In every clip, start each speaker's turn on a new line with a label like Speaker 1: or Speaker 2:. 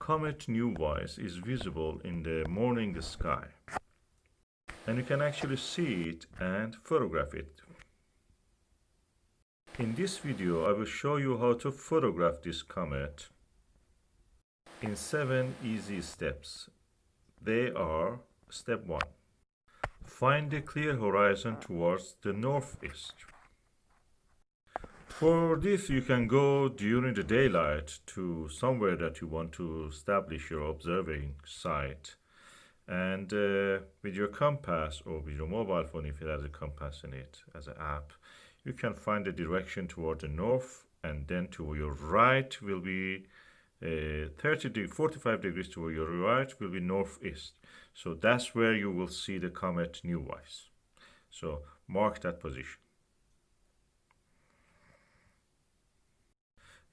Speaker 1: Comet NEOWISE is visible in the morning sky, and you can actually see it and photograph it. In this video, I will show you how to photograph this comet in 7 easy steps. They are: step 1. Find a clear horizon towards the northeast. For this, you can go during the daylight to somewhere that you want to establish your observing site. And with your compass or with your mobile phone, if it has a compass in it as an app, you can find the direction toward the north, and then to your right will be 45 degrees to your right will be northeast. So that's where you will see the Comet NEOWISE. So mark that position.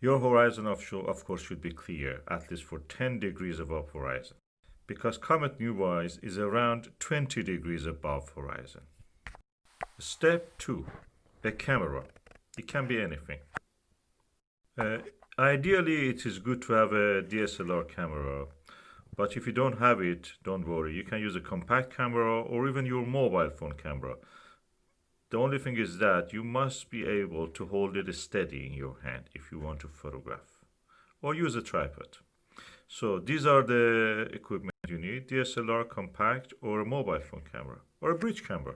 Speaker 1: Your horizon of course should be clear, at least for 10 degrees above horizon, because Comet NEOWISE is around 20 degrees above horizon. Step 2. A camera. It can be anything. Ideally, it is good to have a DSLR camera, but if you don't have it, don't worry. You can use a compact camera or even your mobile phone camera. The only thing is that you must be able to hold it steady in your hand if you want to photograph, or use a tripod. So these are the equipment you need: DSLR, compact, or a mobile phone camera, or a bridge camera.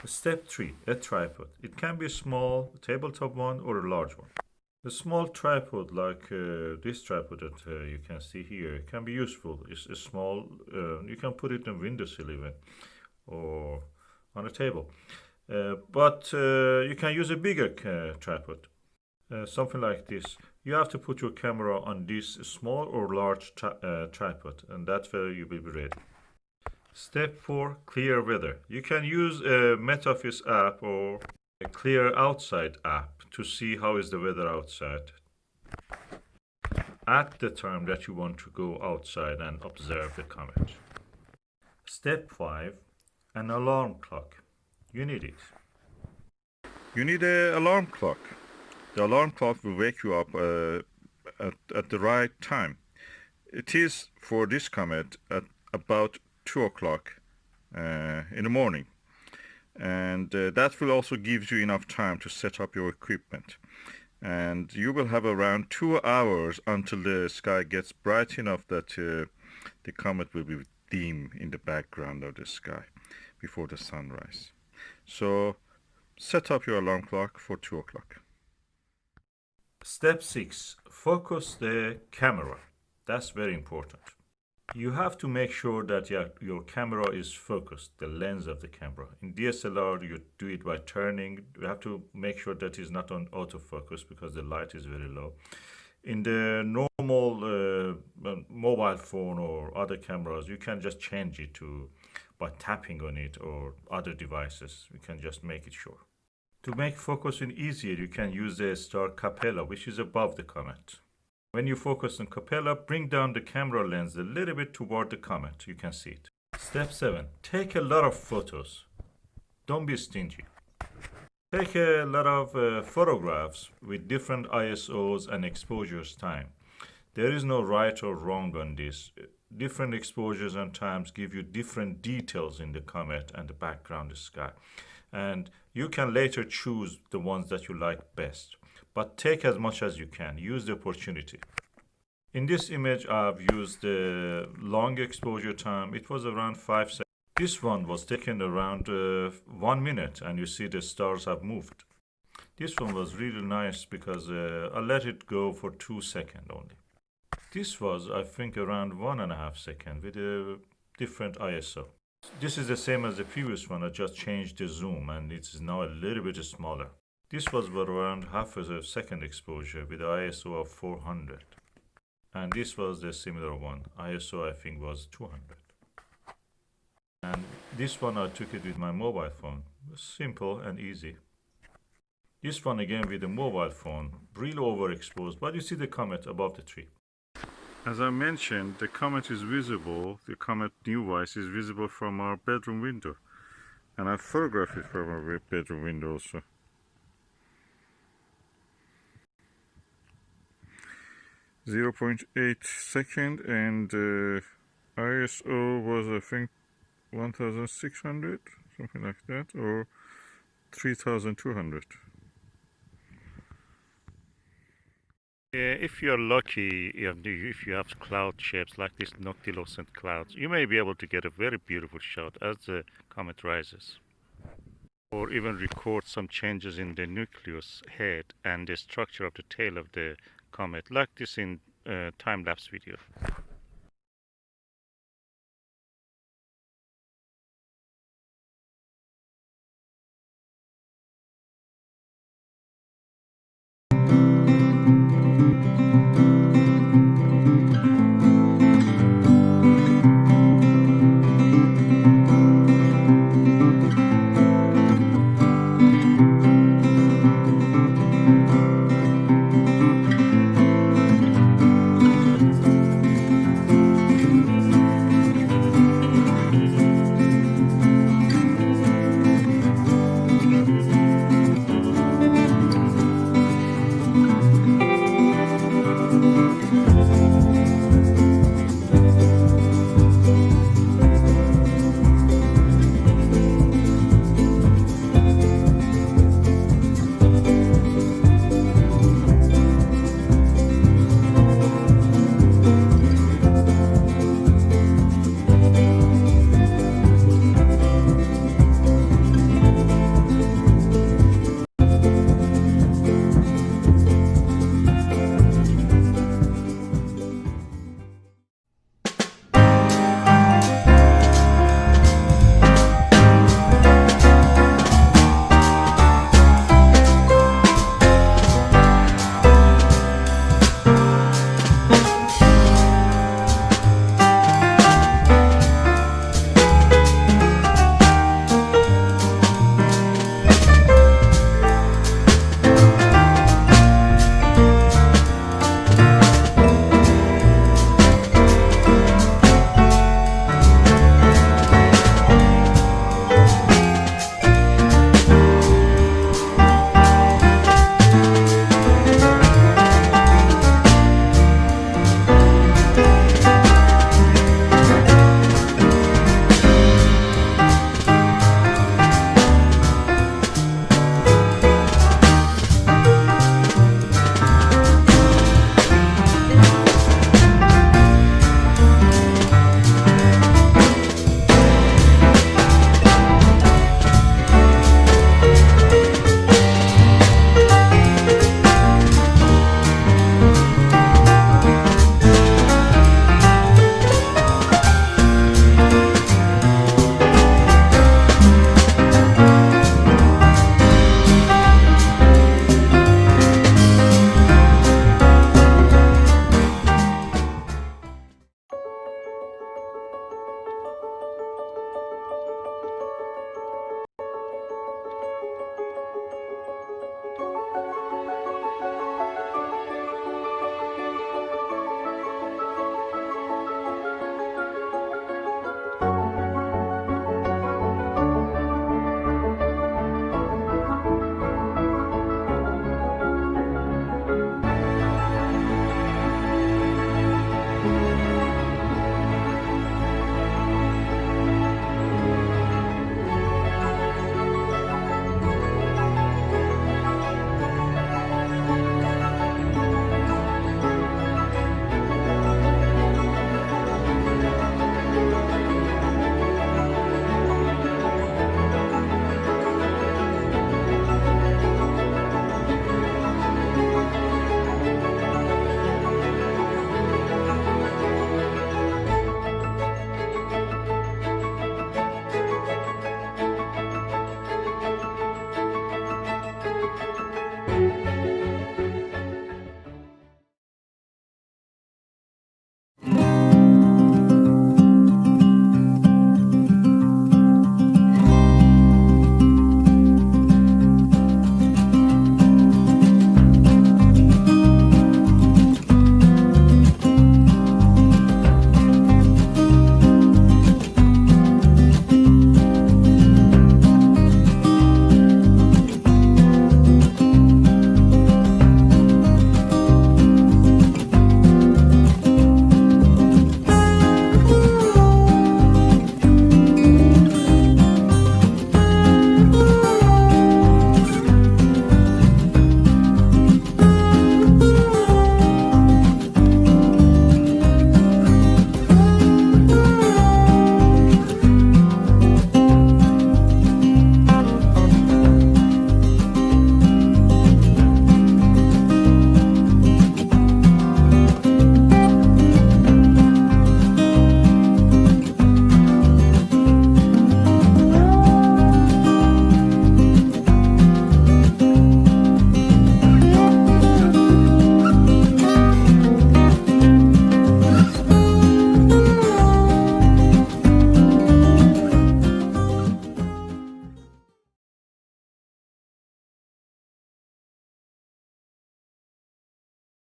Speaker 1: Step 3. A tripod. It can be a small tabletop one or a large one. A small tripod like this tripod that you can see here can be useful. It's a small, you can put it in a windowsill even, or on a table. But you can use a bigger tripod, something like this. You have to put your camera on this small or large tripod, and that's where you will be ready. Step 4. Clear weather. You can use a Metaphys app or a Clear Outside app to see how is the weather outside at the time that you want to go outside and observe the comet. Step 5. An alarm clock. You need it. You need an alarm clock. The alarm clock will wake you up at the right time. It is for this comet at about 2 o'clock in the morning, and that will also give you enough time to set up your equipment, and you will have around 2 hours until the sky gets bright enough that the comet will be dim in the background of the sky before the sunrise. So set up your alarm clock for 2 o'clock. Step 6. Focus the camera. That's very important. You have to make sure that your camera is focused, the lens of the camera. In DSLR, you do it by turning. You have to make sure that it's not on autofocus because the light is very low. In the normal mobile phone or other cameras, you can just change it by tapping on it, or other devices. You can just make it sure. To make focusing easier, you can use the star Capella, which is above the comet. When you focus on Capella, bring down the camera lens a little bit toward the comet. You can see it. Step 7. Take a lot of photos. Don't be stingy. Take a lot of photographs with different ISOs and exposures time. There is no right or wrong on this. Different exposures and times give you different details in the comet and the background sky. And you can later choose the ones that you like best. But take as much as you can. Use the opportunity. In this image, I've used the long exposure time. It was around 5 seconds. This one was taken around 1 minute, and you see the stars have moved. This one was really nice because I let it go for 2 seconds only. This was, I think, around 1.5 seconds with a different ISO. This is the same as the previous one. I just changed the zoom, and it is now a little bit smaller. This was around half a second exposure with ISO of 400. And this was the similar one. ISO, I think, was 200. And this one, I took it with my mobile phone. Simple and easy. This one again with the mobile phone, really overexposed, but you see the comet above the tree. As I mentioned, the comet is visible. The Comet NEOWISE is visible from our bedroom window. And I photographed it from our bedroom window also. 0.8 second, and ISO was, I think, 1600, something like that, or 3200. If you're lucky, if you have cloud shapes like these noctilucent clouds, you may be able to get a very beautiful shot as the comet rises, or even record some changes in the nucleus head and the structure of the tail of the comet, like this in time-lapse video.